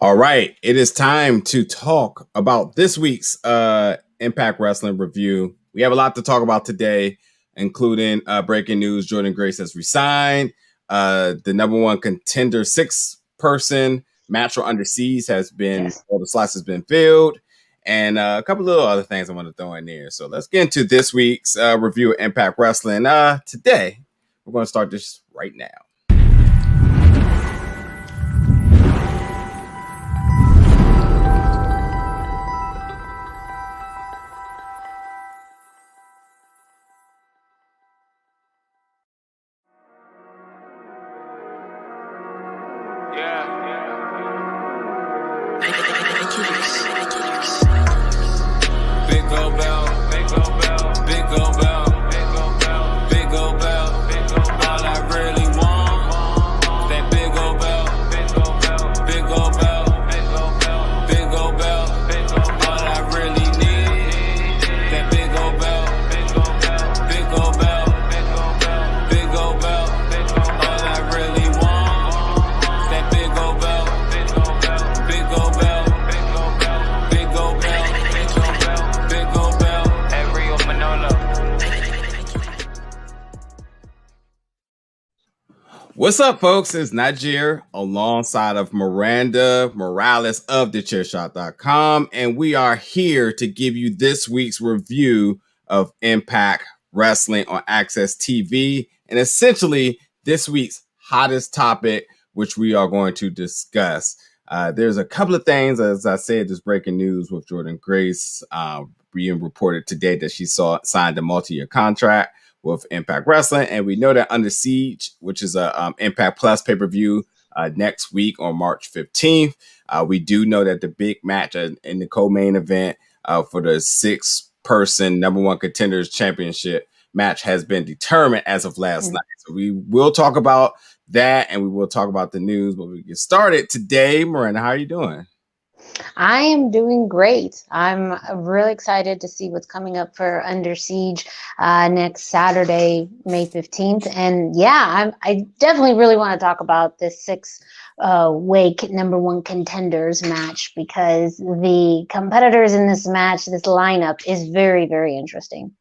All right, it is time to talk about this week's Impact Wrestling review. We have a lot to talk about today, including breaking news: Jordynne Grace has resigned. The number one contender 6-person match for Under Siege has been all the slots has been filled, and a couple of other things I want to throw in there. So let's get into this week's review of Impact Wrestling. Today, we're going to start this right now. What's up, folks? It's Najir alongside of Miranda Morales of TheChairShot.com, and we are here to give you this week's review of Impact Wrestling on Access TV, and essentially this week's hottest topic, which we are going to discuss. There's a couple of things, as I said, this breaking news with Jordynne Grace being reported today that she signed a multi-year contract with Impact Wrestling, and we know that Under Siege, which is a Impact Plus pay-per-view next week on March 15th. We do know that the big match in the co-main event for the 6-person number one contenders championship match has been determined as of last night. So we will talk about that, and we will talk about the news. But we get started today. Miranda, how are you doing? I am doing great. I'm really excited to see what's coming up for Under Siege next Saturday, May 15th. And yeah, I definitely really want to talk about this 6-way number one contenders match, because the competitors in this match, this lineup is very, very interesting.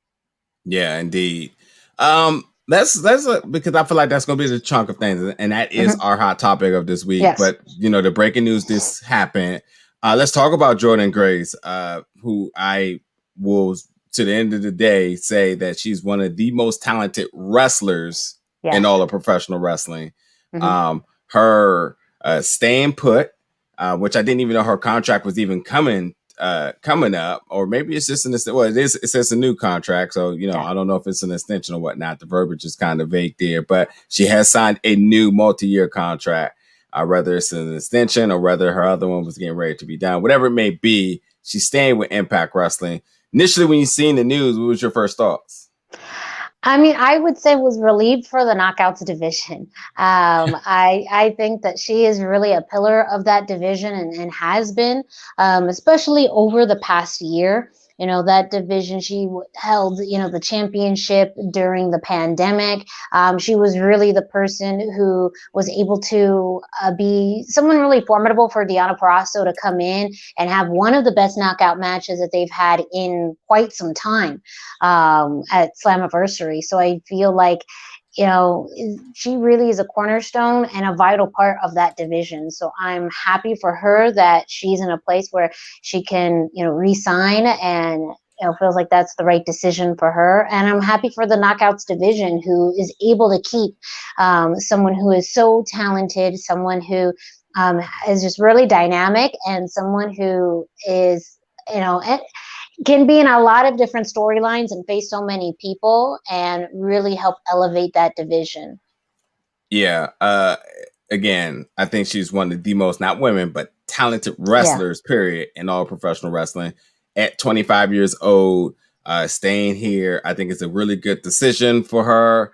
Yeah, indeed. That's because I feel like that's going to be the chunk of things. And that is our hot topic of this week. Yes. But, the breaking news, this happened. Let's talk about Jordynne Grace, who I will, to the end of the day, say that she's one of the most talented wrestlers in all of professional wrestling. Her staying put, which I didn't even know her contract was even coming up, or maybe it's just it says a new contract. So, I don't know if it's an extension or whatnot. The verbiage is kind of vague there, but she has signed a new multi-year contract. Whether it's an extension or whether her other one was getting ready to be done, whatever it may be, she's staying with Impact Wrestling. Initially, when you seen the news, what was your first thoughts? I mean, I would say was relieved for the Knockouts division. I think that she is really a pillar of that division and has been, especially over the past year. That division, she held, the championship during the pandemic. She was really the person who was able to be someone really formidable for Deonna Purrazzo to come in and have one of the best knockout matches that they've had in quite some time at Slammiversary. So I feel like, she really is a cornerstone and a vital part of that division. So I'm happy for her that she's in a place where she can, re-sign, and feels like that's the right decision for her. And I'm happy for the Knockouts division, who is able to keep someone who is so talented, someone who is just really dynamic, and someone who is, can be in a lot of different storylines and face so many people and really help elevate that division. Yeah. Again, I think she's one of the most, not women, but talented wrestlers, period, in all professional wrestling. At 25 years old, staying here, I think it's a really good decision for her.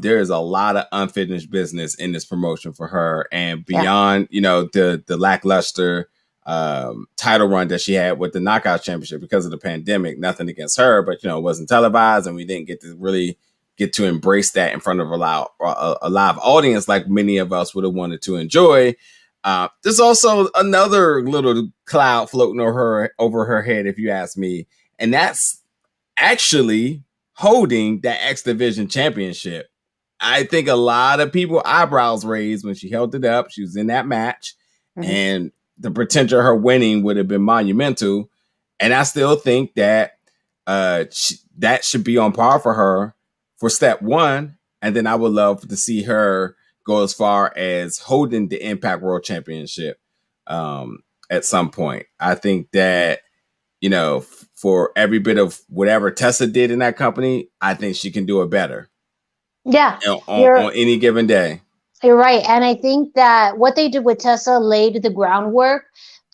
There is a lot of unfinished business in this promotion for her. And beyond, the lackluster title run that she had with the Knockout Championship because of the pandemic. Nothing against her, but it wasn't televised, and we didn't get to really get to embrace that in front of a live audience like many of us would have wanted to enjoy. There's also another little cloud floating over her head, if you ask me, and that's actually holding that X Division championship. I think a lot of people eyebrows raised when she held it up. She was in that match, and the potential of her winning would have been monumental. And I still think that that should be on par for her for step one. And then I would love to see her go as far as holding the Impact World Championship at some point. I think that, you know, for every bit of whatever Tessa did in that company, I think she can do it better. Yeah, on any given day. You're right. And I think that what they did with Tessa laid the groundwork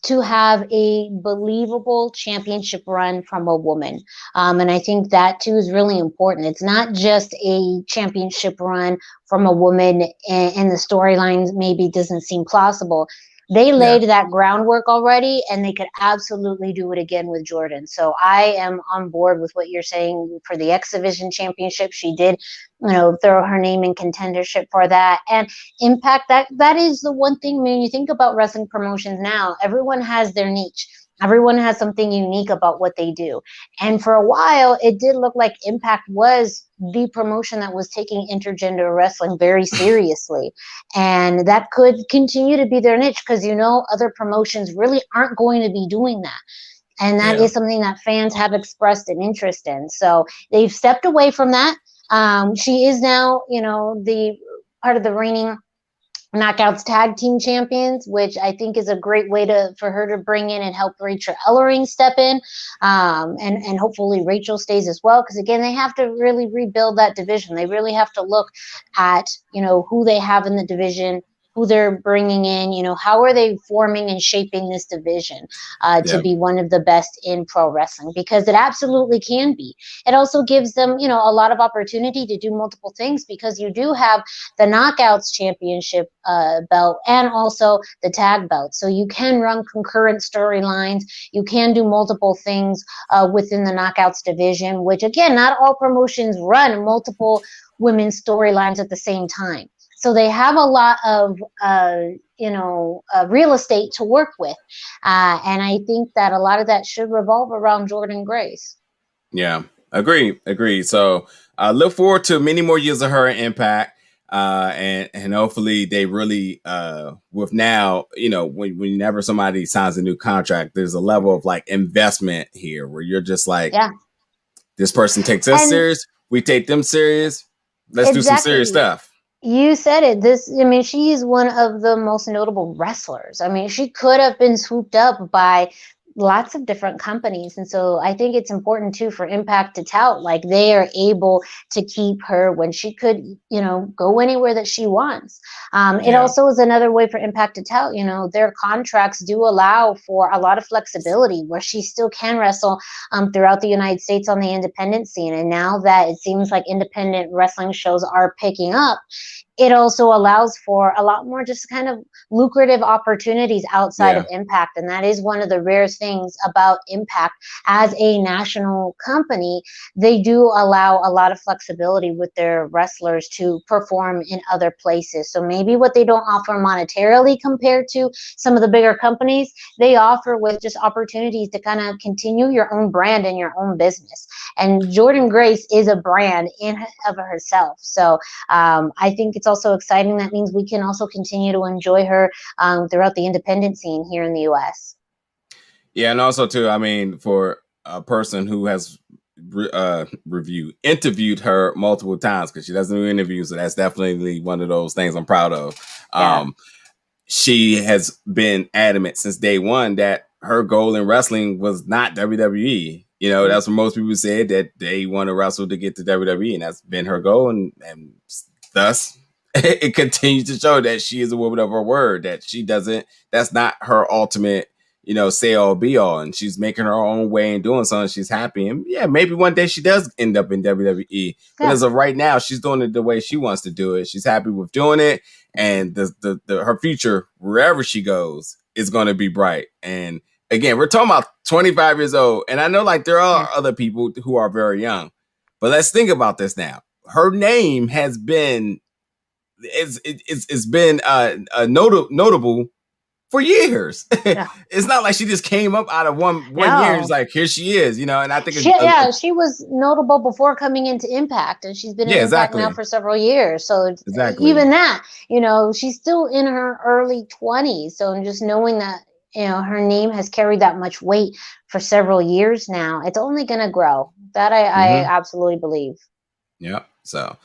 to have a believable championship run from a woman. And I think that too is really important. It's not just a championship run from a woman and the storylines maybe doesn't seem plausible. They laid that groundwork already, and they could absolutely do it again with Jordynne. So I am on board with what you're saying for the X Division Championship. She did, throw her name in contendership for that. And Impact, that is the one thing when you think about wrestling promotions now, everyone has their niche. Everyone has something unique about what they do. And for a while, it did look like Impact was the promotion that was taking intergender wrestling very seriously. And that could continue to be their niche because, other promotions really aren't going to be doing that. And that is something that fans have expressed an interest in. So they've stepped away from that. She is now, the part of the reigning Knockouts Tag Team Champions, which I think is a great way for her to bring in and help Rachel Ellering step in, and hopefully Rachel stays as well. Because again, they have to really rebuild that division. They really have to look at who they have in the division, who they're bringing in, how are they forming and shaping this division to be one of the best in pro wrestling, because it absolutely can be. It also gives them, a lot of opportunity to do multiple things, because you do have the Knockouts Championship belt and also the tag belt. So you can run concurrent storylines. You can do multiple things within the Knockouts division, which again, not all promotions run multiple women's storylines at the same time. So they have a lot of, real estate to work with. And I think that a lot of that should revolve around Jordynne Grace. Yeah, agree. So look forward to many more years of her Impact. And hopefully they really, with now, whenever somebody signs a new contract, there's a level of like investment here where you're just like, this person takes us serious. We take them serious. Let's do some serious stuff. You said it. She is one of the most notable wrestlers. She could have been swooped up by lots of different companies. And so I think it's important too for Impact to tout, like they are able to keep her when she could, go anywhere that she wants. It also is another way for Impact to tout, their contracts do allow for a lot of flexibility where she still can wrestle throughout the United States on the independent scene. And now that it seems like independent wrestling shows are picking up, it also allows for a lot more just kind of lucrative opportunities outside of Impact. And that is one of the rare things about Impact as a national company. They do allow a lot of flexibility with their wrestlers to perform in other places. So maybe what they don't offer monetarily compared to some of the bigger companies, they offer with just opportunities to kind of continue your own brand and your own business. And Jordynne Grace is a brand in of herself. So I think it's also exciting. That means we can also continue to enjoy her throughout the independent scene here in the U.S. Yeah, and also too, for a person who has interviewed her multiple times, because she doesn't do interviews, so that's definitely one of those things I'm proud of. She has been adamant since day one that her goal in wrestling was not WWE. That's what most people said, that they want to wrestle to get to WWE, and that's been her goal, and thus it continues to show that she is a woman of her word, that that's not her ultimate, say all be all. And she's making her own way and doing something. She's happy. And maybe one day she does end up in WWE. But as of right now, she's doing it the way she wants to do it. She's happy with doing it. And her future, wherever she goes, is going to be bright. And again, we're talking about 25 years old. And I know there are other people who are very young. But let's think about this now. Her name has been, it's been notable for years. Yeah. It's not like she just came up out of one year and it's like, here she is, you know. And I think she was notable before coming into Impact, and she's been in Impact now for several years. So even that, you know, she's still in her early 20s. So just knowing that, you know, her name has carried that much weight for several years now, it's only going to grow. That I absolutely believe. Yep. So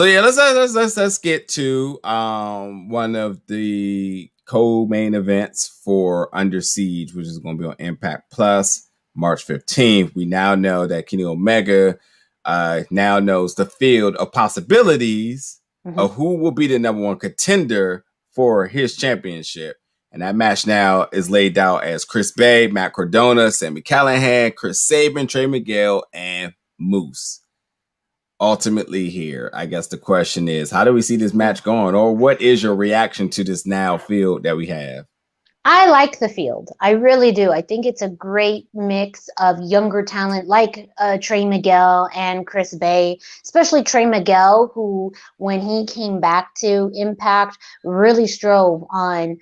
yeah, let's get to one of the co-main events for Under Siege, which is going to be on Impact Plus March 15th. We now know that Kenny Omega now knows the field of possibilities of who will be the number one contender for his championship. And that match now is laid out as Chris Bay, Matt Cardona, Sami Callihan, Chris Sabin, Trey Miguel, and Moose. Ultimately here, I guess the question is, how do we see this match going? Or what is your reaction to this now field that we have? I like the field. I really do. I think it's a great mix of younger talent like Trey Miguel and Chris Bay, especially Trey Miguel, who, when he came back to Impact, really strove on,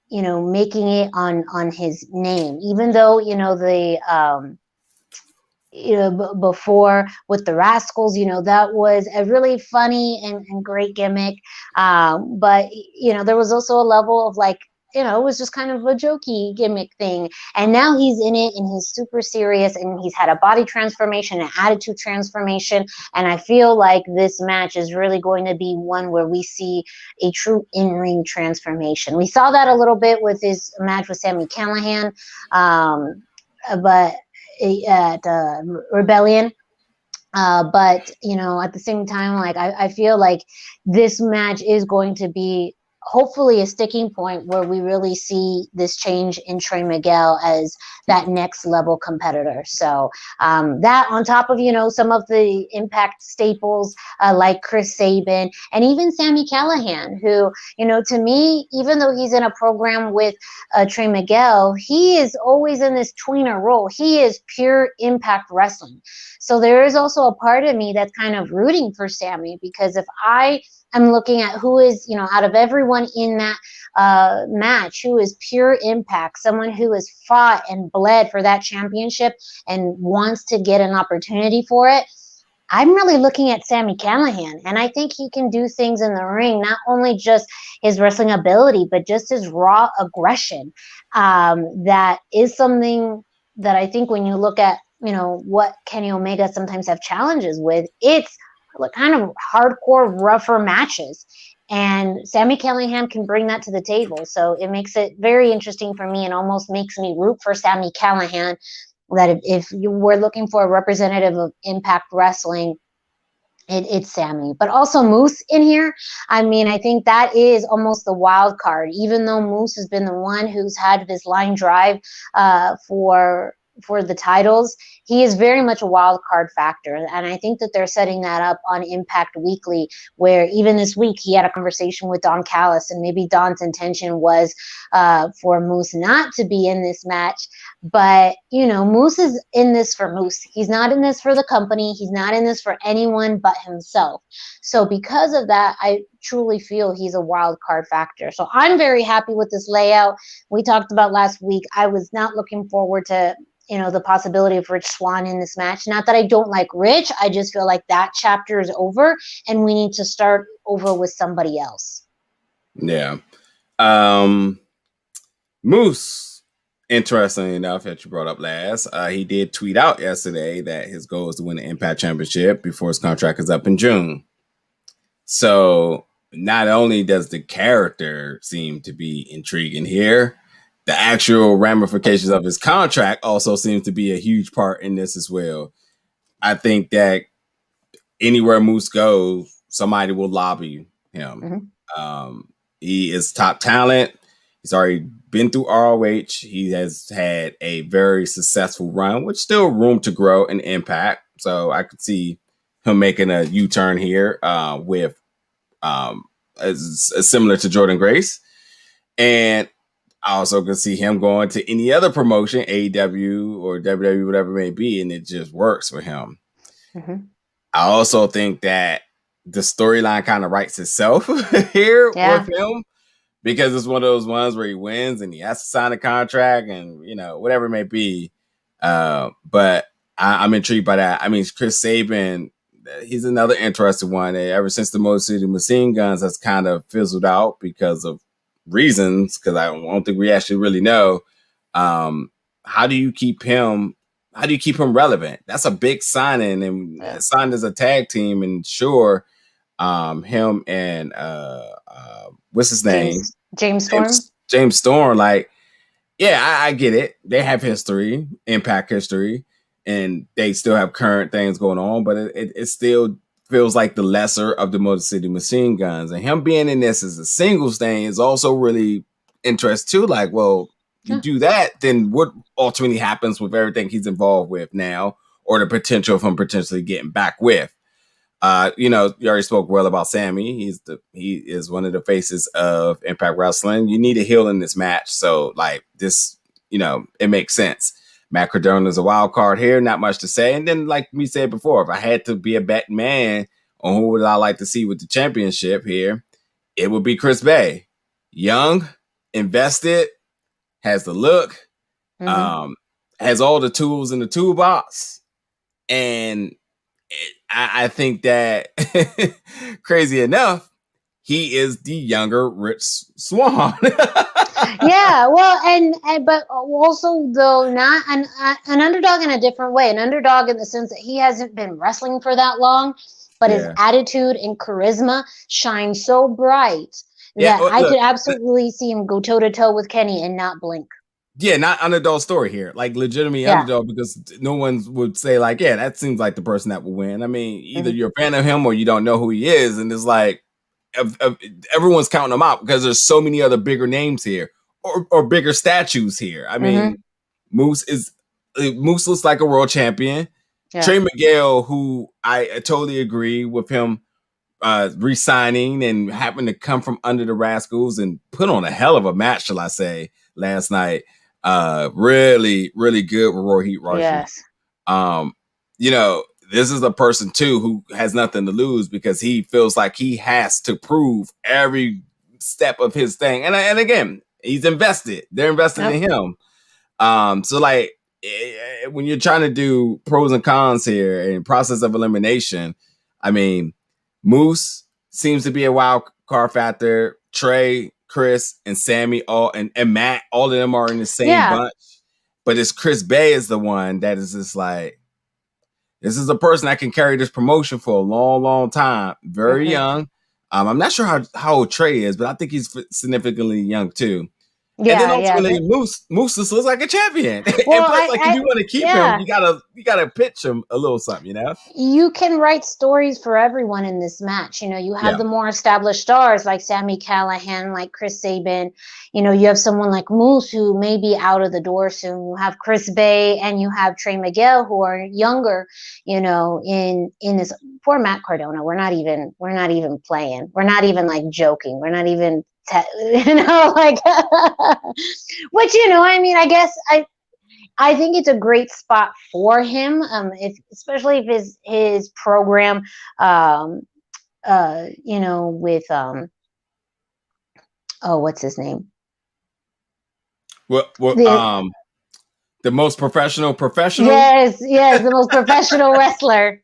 you know, making it on his name, even though, you know, before with the Rascals, you know, that was a really funny and great gimmick. But, you know, there was also a level of like, you know, it was just kind of a jokey gimmick thing. And now he's in it and he's super serious and he's had a body transformation, an attitude transformation. And I feel like this match is really going to be one where we see a true in-ring transformation. We saw that a little bit with his match with Sami Callihan. But at Rebellion. But, you know, at the same time, like, I feel like this match is going to be hopefully a sticking point where we really see this change in Trey Miguel as that next level competitor. So that on top of, you know, some of the Impact staples like Chris Sabin and even Sami Callihan, who, you know, to me, even though he's in a program with Trey Miguel, he is always in this tweener role. He is pure Impact wrestling. So there is also a part of me that's kind of rooting for Sami, because if I'm looking at who is, you know, out of everyone in that match, who is pure Impact, someone who has fought and bled for that championship and wants to get an opportunity for it, I'm really looking at Sami Callihan. And I think he can do things in the ring, not only just his wrestling ability, but just his raw aggression. That is something that I think when you look at, you know, what Kenny Omega sometimes have challenges with, it's kind of hardcore, rougher matches. And Sami Callihan can bring that to the table. So it makes it very interesting for me and almost makes me root for Sami Callihan, that if you were looking for a representative of Impact Wrestling, it's Sami. But also Moose in here, I mean, I think that is almost the wild card, even though Moose has been the one who's had this line drive for the titles. He is very much a wild card factor. And I think that they're setting that up on Impact Weekly, where even this week he had a conversation with Don Callis, and maybe Don's intention was for Moose not to be in this match. But, you know, Moose is in this for Moose. He's not in this for the company. He's not in this for anyone but himself. So because of that, I truly feel he's a wild card factor. So I'm very happy with this layout. We talked about last week, I was not looking forward to, you know, the possibility of Rich Swann in this match. Not that I don't like Rich. I just feel like that chapter is over and we need to start over with somebody else. Yeah. Moose, interestingly enough, that you brought up last, he did tweet out yesterday that his goal is to win the Impact Championship before his contract is up in June. So not only does the character seem to be intriguing here, the actual ramifications of his contract also seems to be a huge part in this as well. I think that anywhere Moose goes, somebody will lobby him. He is top talent. He's already been through ROH. He has had a very successful run, with still room to grow and Impact. So I could see him making a U-turn here with similar to Jordynne Grace. And I also could see him going to any other promotion, AEW or WWE, whatever it may be, and it just works for him. I also think that the storyline kind of writes itself here with him, because it's one of those ones where he wins and he has to sign a contract and whatever it may be. But I'm intrigued by that. I mean, Chris Sabin, he's another interesting one. Ever since the Motor City Machine Guns has kind of fizzled out because of reasons, because I don't think we actually really know. How do you keep him? How do you keep him relevant? That's a big signing, and signed as a tag team. And sure, him and what's his name? James Storm. James Storm. Like, yeah, I get it. They have history, Impact history, and they still have current things going on, but it still feels like the lesser of the Motor City Machine Guns. And him being in this as a singles thing is also really interesting too. Like, well, you do that, then what ultimately happens with everything he's involved with now, or the potential of him potentially getting back with? You already spoke well about Sammy. He is one of the faces of Impact Wrestling. You need a heel in this match, so like this, it makes sense. Matt Cardona is a wild card here, not much to say. And then, like we said before, if I had to be a betting man on who would I like to see with the championship here, it would be Chris Bay. Young, invested, has the look, has all the tools in the toolbox, and I think that crazy enough, he is the younger Rich Swann. Yeah, well, and but also though not an underdog in a different way, an underdog in the sense that he hasn't been wrestling for that long, but his attitude and charisma shine so bright that I could absolutely see him go toe to toe with Kenny and not blink. Yeah, not underdog story here. Like legitimately underdog, because no one would say like, yeah, that seems like the person that will win. I mean, either you're a fan of him or you don't know who he is, and it's like everyone's counting him out because there's so many other bigger names here or bigger statues here. I mean, Moose looks like a world champion. Yeah. Trey Miguel, who I totally agree with him re-signing and happened to come from under the Rascals and put on a hell of a match, shall I say, last night. Really, really good with Roy Heat Rush. Yes. This is a person too who has nothing to lose because he feels like he has to prove every step of his thing. And again, he's invested. They're invested in him. So like when you're trying to do pros and cons here and process of elimination, I mean, Moose seems to be a wild card factor. Trey, Chris, and Sammy, and Matt, all of them are in the same bunch. But it's Chris Bay is the one that is just like, this is a person that can carry this promotion for a long, long time. Very young. I'm not sure how old Trey is, but I think he's significantly young too. Yeah, and then ultimately, Moose just looks like a champion. Well, and plus, if you want to keep him, you gotta pitch him a little something, You can write stories for everyone in this match. You have the more established stars like Sami Callihan, like Chris Sabin. You have someone like Moose who may be out of the door soon. You have Chris Bay and you have Trey Miguel who are younger. In this poor Matt Cardona, we're not even playing. We're not even like joking. We're not even. Which I mean, I guess I think it's a great spot for him, especially if his program with what's his name, the most professional yes the most professional wrestler.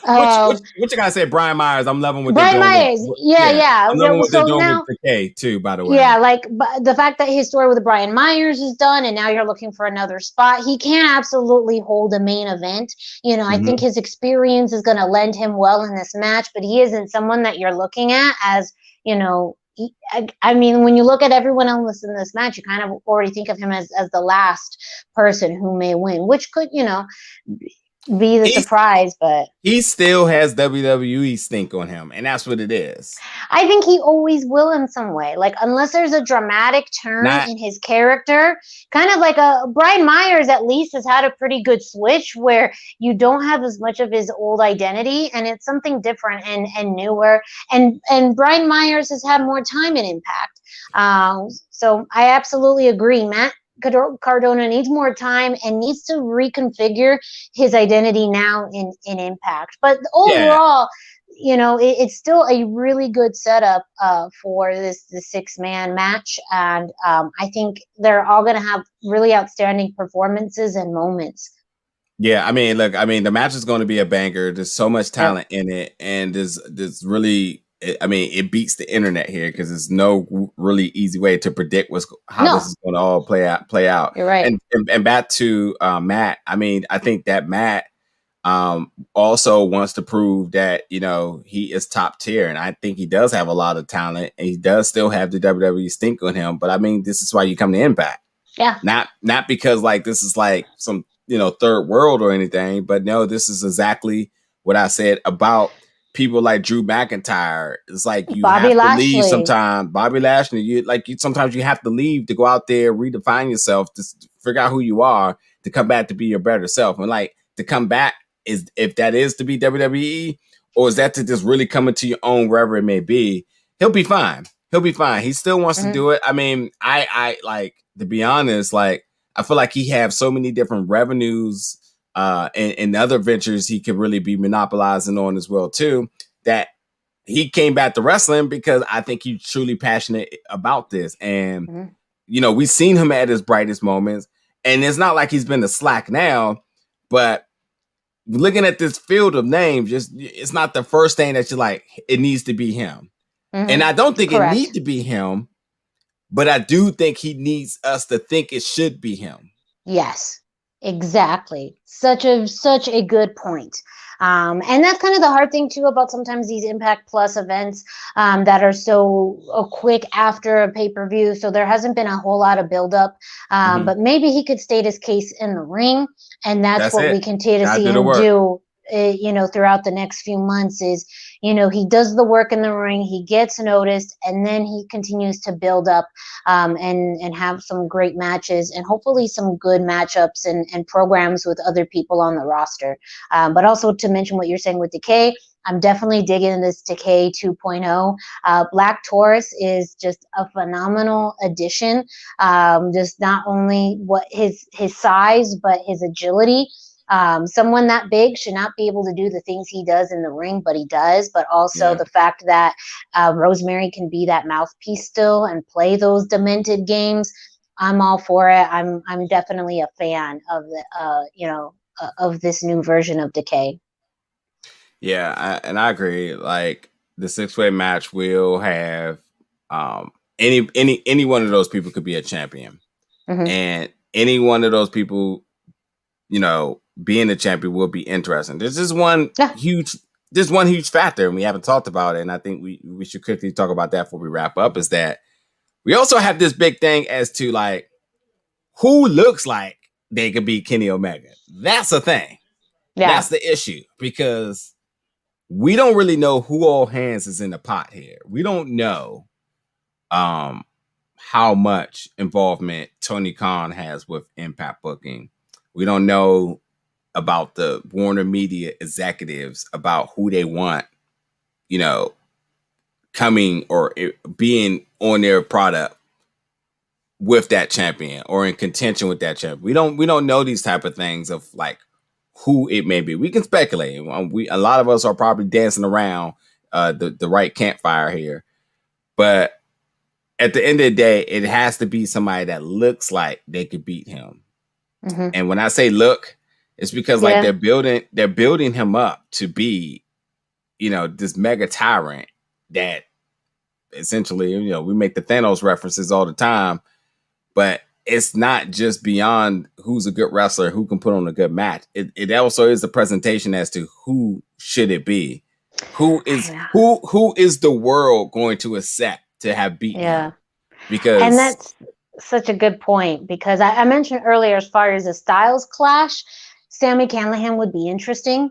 What you gotta say, Brian Myers? I'm loving what Brian Myers. I'm loving what they're doing with Decay too. By the way, like the fact that his story with Brian Myers is done, and now you're looking for another spot. He can absolutely hold a main event. I think his experience is going to lend him well in this match, but he isn't someone that you're looking at as I mean, when you look at everyone else in this match, you kind of already think of him as the last person who may win, which could be the surprise, but he still has WWE stink on him, and that's what it is. I think he always will in some way, like unless there's a dramatic turn in his character, kind of like a Brian Myers at least has had a pretty good switch where you don't have as much of his old identity and it's something different and newer, and Brian Myers has had more time in Impact, so I absolutely agree. Matt Cardona needs more time and needs to reconfigure his identity now in Impact. But overall, it's still a really good setup for the 6-man match, and I think they're all going to have really outstanding performances and moments. Yeah, I mean, look, I mean, the match is going to be a banger. There's so much talent in it, and there's really, I mean, it beats the internet here because there's no really easy way to predict how this is going to all play out. You're right. And back to Matt. I mean, I think that Matt also wants to prove that he is top tier, and I think he does have a lot of talent, and he does still have the WWE stink on him. But I mean, this is why you come to Impact. Yeah. Not because like this is like some third world or anything, but no, this is exactly what I said about people like Drew McIntyre. It's like you have to leave sometimes. Bobby Lashley, sometimes you have to leave to go out there, redefine yourself, to figure out who you are, to come back to be your better self. And like to come back is, if that is to be WWE, or is that to just really come into your own wherever it may be, he'll be fine. He'll be fine. He still wants to do it. I mean, I like, to be honest, like, I feel like he has so many different revenues and other ventures he could really be monopolizing on as well, too, that he came back to wrestling because I think he's truly passionate about this. And, we've seen him at his brightest moments, and it's not like he's been the slack now, but looking at this field of names, it's not the first thing that you're like, it needs to be him. And I don't think it needs to be him, but I do think he needs us to think it should be him. Yes, exactly. Such a good point. And that's kind of the hard thing too about sometimes these Impact Plus events that are so quick after a pay-per-view. So there hasn't been a whole lot of build-up. But maybe he could state his case in the ring, and that's what we continue to see him do. Throughout the next few months is, he does the work in the ring, he gets noticed, and then he continues to build up and have some great matches and hopefully some good matchups and programs with other people on the roster. But also to mention what you're saying with Decay, I'm definitely digging this Decay 2.0. Black Taurus is just a phenomenal addition. Just not only what his size, but his agility. Someone that big should not be able to do the things he does in the ring, but he does. But also the fact that Rosemary can be that mouthpiece still and play those demented games, I'm all for it. I'm definitely a fan of the of this new version of Decay. Yeah, and I agree. Like the 6-way match will have any one of those people could be a champion, and any one of those people, being a champion will be interesting. There's just one huge factor, and we haven't talked about it, and I think we should quickly talk about that before we wrap up, is that we also have this big thing as to like who looks like they could be Kenny Omega. That's a thing. Yeah. That's the issue, because we don't really know who all hands is in the pot here. We don't know how much involvement Tony Khan has with Impact booking. We don't know about the Warner Media executives, about who they want, coming or being on their product with that champion or in contention with that champion. We don't know these type of things of like who it may be. We can speculate. A lot of us are probably dancing around the right campfire here, but at the end of the day, it has to be somebody that looks like they could beat him. And when I say look, it's because like they're building him up to be, this mega tyrant that essentially, we make the Thanos references all the time, but it's not just beyond who's a good wrestler, who can put on a good match. It also is the presentation as to who should it be, who is the world going to accept to have beaten him. And that's such a good point, because I mentioned earlier, as far as a styles clash, Sami Callihan would be interesting,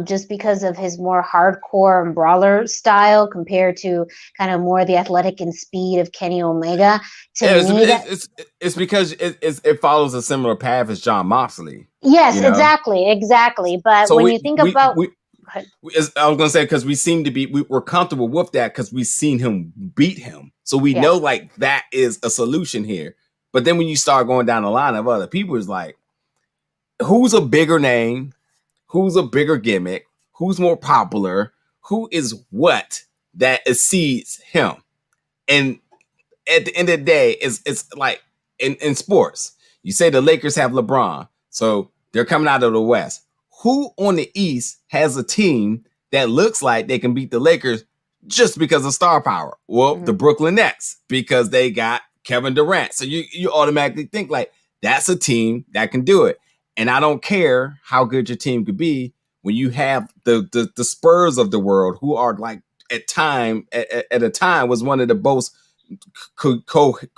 just because of his more hardcore and brawler style compared to kind of more the athletic and speed of Kenny Omega. It's because it follows a similar path as Jon Moxley. Yes, exactly. But so when you think about... I was going to say, because we seem to be, we're comfortable with that because we've seen him beat him. So we know like that is a solution here. But then when you start going down the line of other people, it's like, who's a bigger name? Who's a bigger gimmick? Who's more popular? who is what that exceeds him. And at the end of the day, it's like in sports, you say the Lakers have LeBron, so they're coming out of the West. Who on the East has a team that looks like they can beat the Lakers just because of star power? Well, the Brooklyn Nets, because they got Kevin Durant. So you automatically think like that's a team that can do it. And I don't care how good your team could be when you have the Spurs of the world, who are like at a time was one of the most cohesive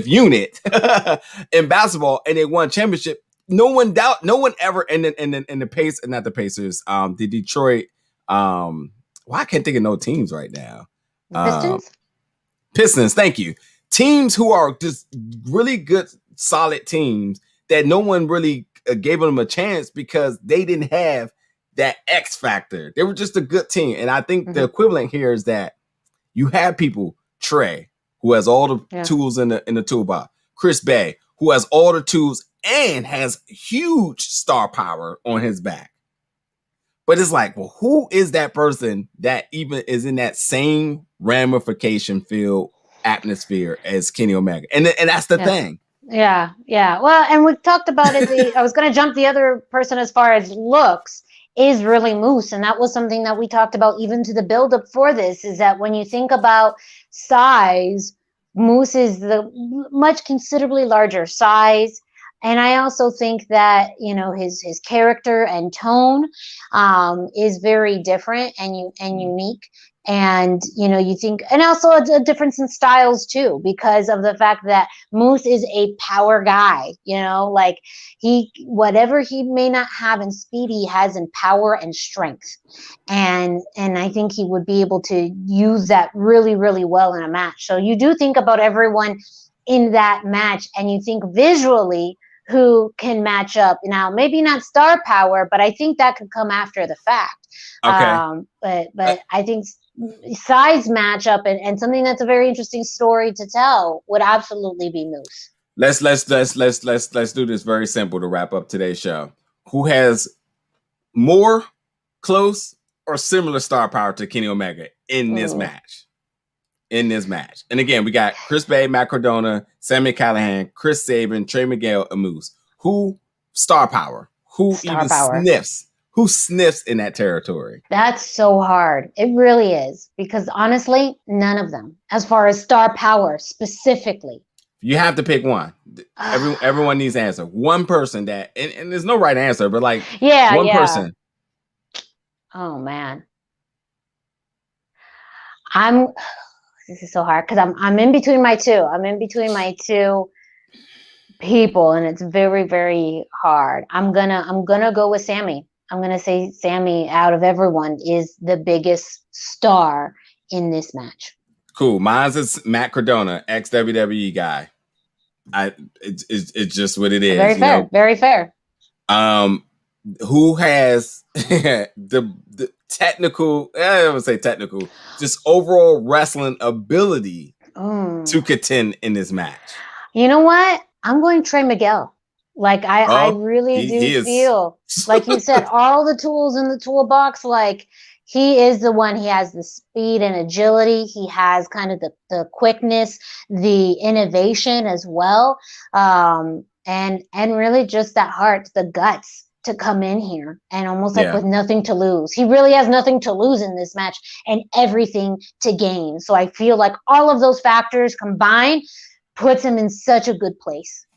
unit in basketball, and they won championship. No one ever in the Pacers, not the Pacers, the Detroit, well, I can't think of no teams right now. Pistons, thank you. Teams who are just really good, solid teams that no one really gave them a chance because they didn't have that X factor. They were just a good team. And I think the equivalent here is that you have people, Trey, who has all the tools in the toolbox, Chris Bay, who has all the tools and has huge star power on his back. But it's like, well, who is that person that even is in that same ramification field atmosphere as Kenny Omega? And that's the thing. Yeah. Well, and we've talked about it. I was going to jump the other person as far as looks is really Moose. And that was something that we talked about even to the buildup for this, is that when you think about size, Moose is the much considerably larger size. And I also think that, his character and tone is very different and unique. And, you think, and also a difference in styles too, because of the fact that Moose is a power guy, like whatever he may not have in speed, he has in power and strength. And I think he would be able to use that really, really well in a match. So you do think about everyone in that match and you think visually who can match up. Now, maybe not star power, but I think that could come after the fact. Okay. But I think size matchup and something that's a very interesting story to tell would absolutely be Moose. Let's do this very simple to wrap up today's show. Who has more close or similar star power to Kenny Omega in this match? And again, we got Chris Bay, Matt Cardona, Sami Callihan, Chris Sabin, Trey Miguel, and Moose. Who star power? Who sniffs? Who sniffs in that territory? That's so hard. It really is. Because honestly, none of them. As far as star power specifically. You have to pick one. Everyone needs an answer. One person that, and there's no right answer, but like one person. Oh, man. This is so hard because I'm in between my two. I'm in between my two people, and it's very, very hard. I'm gonna go with Sami. I'm gonna say Sami, out of everyone, is the biggest star in this match. Cool. Mine's is Matt Cardona, ex-WWE guy. It's just what it is. Very fair. Very fair. Who has the technical, I would say technical, just overall wrestling ability to contend in this match? You know what? I'm going Trey Miguel. Like I really do feel, like you said, all the tools in the toolbox, like he is the one. He has the speed and agility. He has kind of the quickness, the innovation as well. And really just that heart, the guts to come in here and almost like with nothing to lose. He really has nothing to lose in this match and everything to gain. So I feel like all of those factors combined puts him in such a good place.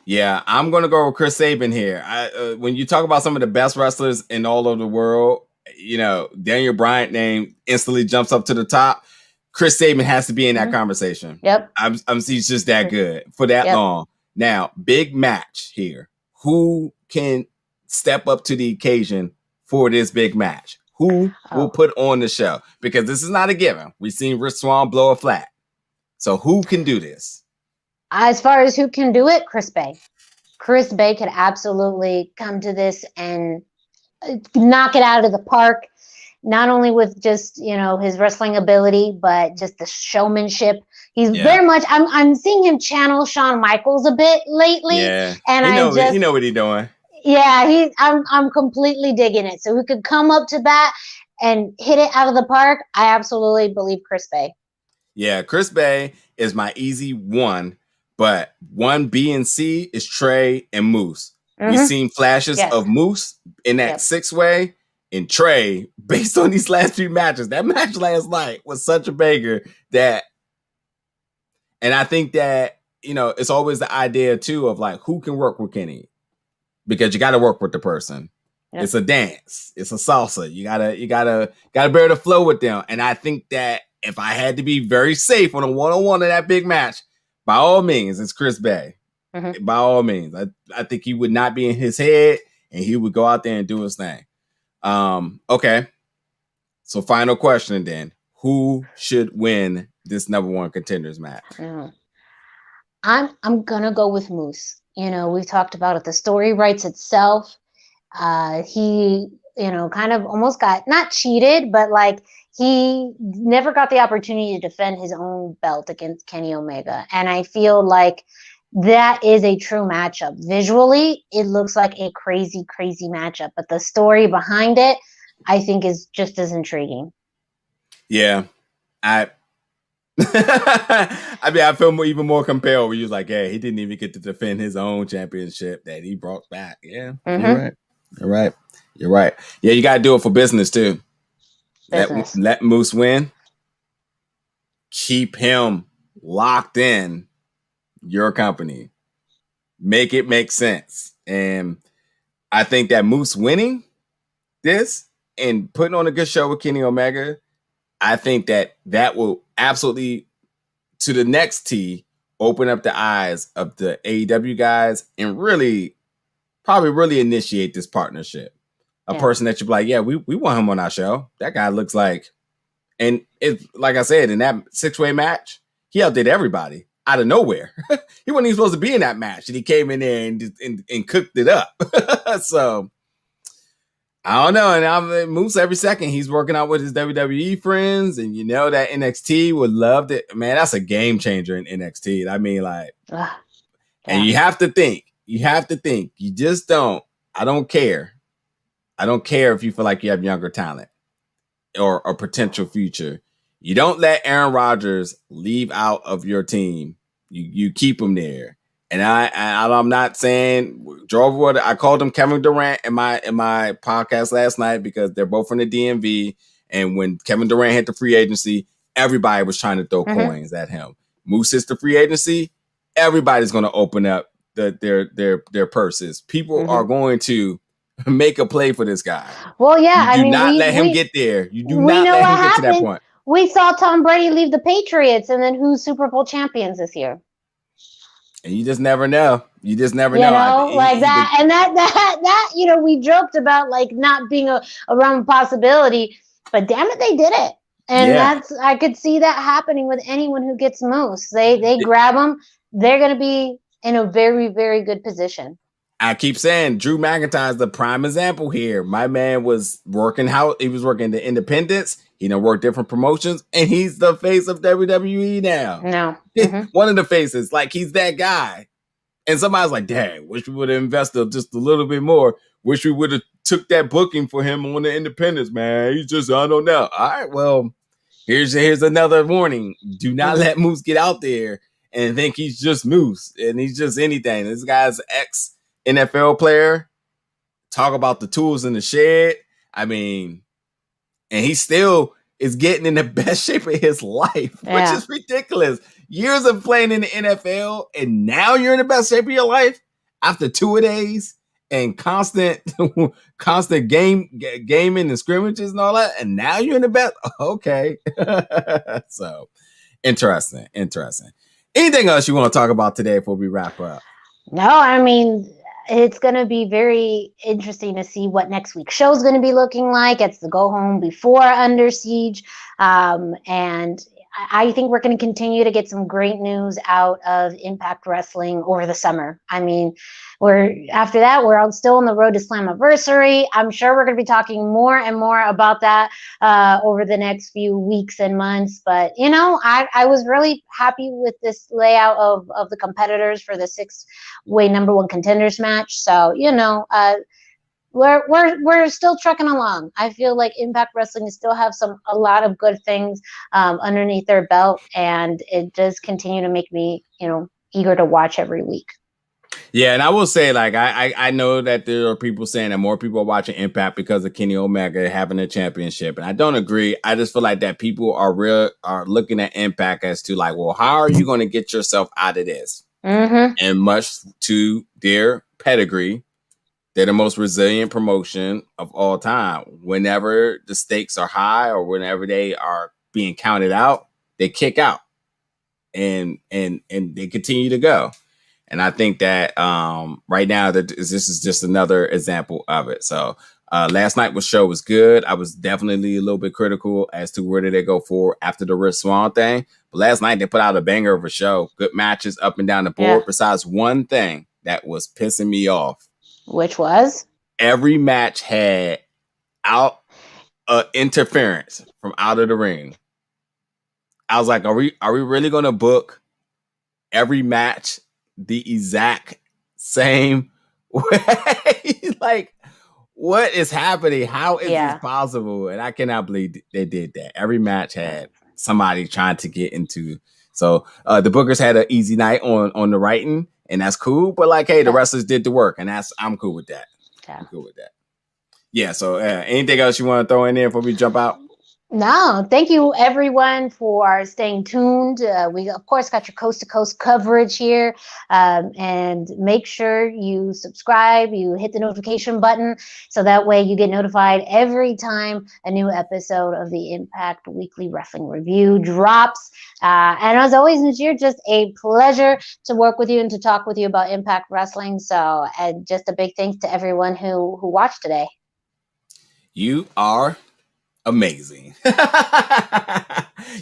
Yeah, I'm going to go with Chris Sabin here. When you talk about some of the best wrestlers in all of the world, Daniel Bryan name instantly jumps up to the top. Chris Sabin has to be in that conversation. Yep. He's just that good for that long. Now, big match here. Who can step up to the occasion for this big match? Who will put on the show? Because this is not a given. We've seen Rich Swann blow a flat. So who can do this? As far as who can do it, Chris Bay. Chris Bay could absolutely come to this and knock it out of the park, not only with just, his wrestling ability, but just the showmanship. He's very much, I'm seeing him channel Shawn Michaels a bit lately. Yeah. And you know what he's doing. Yeah, I'm completely digging it. So who could come up to bat and hit it out of the park? I absolutely believe Chris Bay. Yeah, Chris Bay is my easy one, but 1B and C is Trey and Moose. We've seen flashes Yes. of Moose in that Yep. 6-way, and Trey, based on these last 3 matches. That match last night was such a banger that, and I think that, you know, it's always the idea too of like who can work with Kenny, because you got to work with the person. Yep. It's a dance. It's a salsa. You gotta bear the flow with them. And I think that if I had to be very safe on a 1-on-1 in that big match, by all means, it's Chris Bay. By all means, I think he would not be in his head, and he would go out there and do his thing. Okay. So final question then: who should win this #1 contenders match? I'm gonna go with Moose. You know, we've talked about it. The story writes itself. He, you know, kind of almost got not cheated, but like he never got the opportunity to defend his own belt against Kenny Omega. And I feel like that is a true matchup. Visually, it looks like a crazy, crazy matchup, but the story behind it, I think, is just as intriguing. Yeah. I mean, I feel even more compelled where he was like, hey, he didn't even get to defend his own championship that he brought back. Yeah, you're right. You're right. Yeah, you got to do it for business too. Let Moose win. Keep him locked in your company. Make it make sense. And I think that Moose winning this and putting on a good show with Kenny Omega, I think that will absolutely, to the next T, open up the eyes of the AEW guys and probably initiate this partnership. A person that you're like, yeah, we want him on our show. That guy looks like, and it's like I said, in that 6-way match, he outdid everybody out of nowhere. He wasn't even supposed to be in that match, and he came in there and cooked it up. So I don't know. And I'm Moose every second. He's working out with his WWE friends, and you know that NXT would love it. Man, that's a game changer in NXT. I mean, like, and you have to think. You just don't. I don't care. I don't care if you feel like you have younger talent or a potential future. You don't let Aaron Rodgers leave out of your team. You keep him there. And I'm not saying I called him Kevin Durant in my podcast last night because they're both from the DMV. And when Kevin Durant hit the free agency, everybody was trying to throw coins at him. Moose hits the free agency, everybody's going to open up their purses. People are going to make a play for this guy. Well, yeah, you do not let him get there. You do not let him get to that point. We saw Tom Brady leave the Patriots, and then who's Super Bowl champions this year? And you just never know. You just never know. That. And that, you know, we joked about like not being a realm of possibility, but damn it, they did it. And I could see that happening with anyone who gets Moose. They grab them. They're going to be in a very, very good position. I keep saying Drew McIntyre is the prime example here. My man was working the independents. He done worked different promotions, and he's the face of WWE now. No. One of the faces. Like, he's that guy. And somebody's like, dang, wish we would have invested just a little bit more. Wish we would have took that booking for him on the independents, man. He's just, I don't know. All right, well, here's another warning. Do not let Moose get out there and think he's just Moose and he's just anything. This guy's ex-NFL player. Talk about the tools in the shed. I mean, and he still is getting in the best shape of his life, which is ridiculous. Years of playing in the NFL, and now you're in the best shape of your life after 2-a-days and constant gaming and scrimmages and all that, and now you're in the best. Okay. So interesting. Anything else you want to talk about today before we wrap up? No, I mean, it's going to be very interesting to see what next week's show is going to be looking like. It's the go home before Under Siege. And I think we're going to continue to get some great news out of Impact Wrestling over the summer. I mean, after that, we're still on the road to Slammiversary. I'm sure we're going to be talking more and more about that over the next few weeks and months. But, I was really happy with this layout of the competitors for the 6-way #1 contenders match. So, we're still trucking along. I feel like Impact Wrestling still have a lot of good things underneath their belt, and it does continue to make me, eager to watch every week. Yeah, and I will say, like, I know that there are people saying that more people are watching Impact because of Kenny Omega having a championship, and I don't agree. I just feel like that people are looking at Impact as to like, well, how are you going to get yourself out of this? Mm-hmm. And much to their pedigree, they're the most resilient promotion of all time. Whenever the stakes are high or whenever they are being counted out, they kick out and they continue to go. And I think that right now this is just another example of it. So last night's show was good. I was definitely a little bit critical as to where did they go for after the Rich Swann thing. But last night they put out a banger of a show. Good matches up and down the board. Yeah. Besides one thing that was pissing me off. Which was? Every match had interference from out of the ring. I was like, are we really going to book every match the exact same way? Like, what is happening? How is this possible? And I cannot believe they did that. Every match had somebody trying to get into. So the bookers had an easy night on the writing, and that's cool. But like, hey, the wrestlers did the work, and I'm cool with that. I'm cool with that. Yeah. So anything else you want to throw in there before we jump out? No, thank you everyone for staying tuned. We of course got your coast to coast coverage here, and make sure you subscribe, you hit the notification button, so that way you get notified every time a new episode of the Impact Weekly Wrestling Review drops. And as always, Najir, just a pleasure to work with you and to talk with you about Impact Wrestling. So, and just a big thanks to everyone who watched today. You are amazing.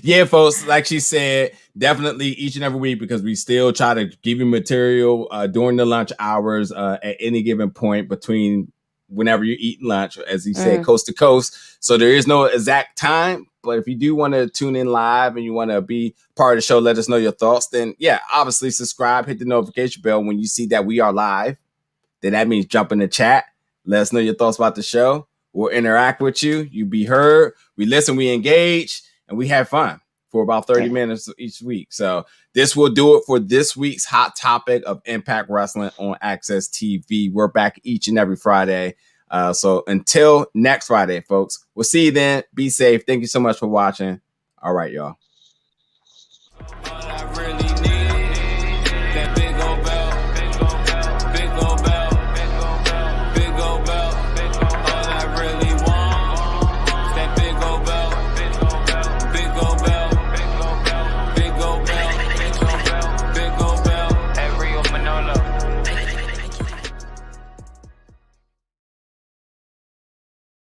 Yeah, folks, like she said, definitely each and every week, because we still try to give you material during the lunch hours at any given point between whenever you're eating lunch, as he said, coast to coast. So there is no exact time, but if you do want to tune in live and you want to be part of the show, let us know your thoughts, then yeah, obviously subscribe, hit the notification bell when you see that we are live. Then that means jump in the chat, let us know your thoughts about the show. We'll interact with you. You be heard. We listen, we engage, and we have fun for about 30 minutes each week. So this will do it for this week's hot topic of Impact Wrestling on Access TV. We're back each and every Friday. So until next Friday, folks, we'll see you then. Be safe. Thank you so much for watching. All right, y'all.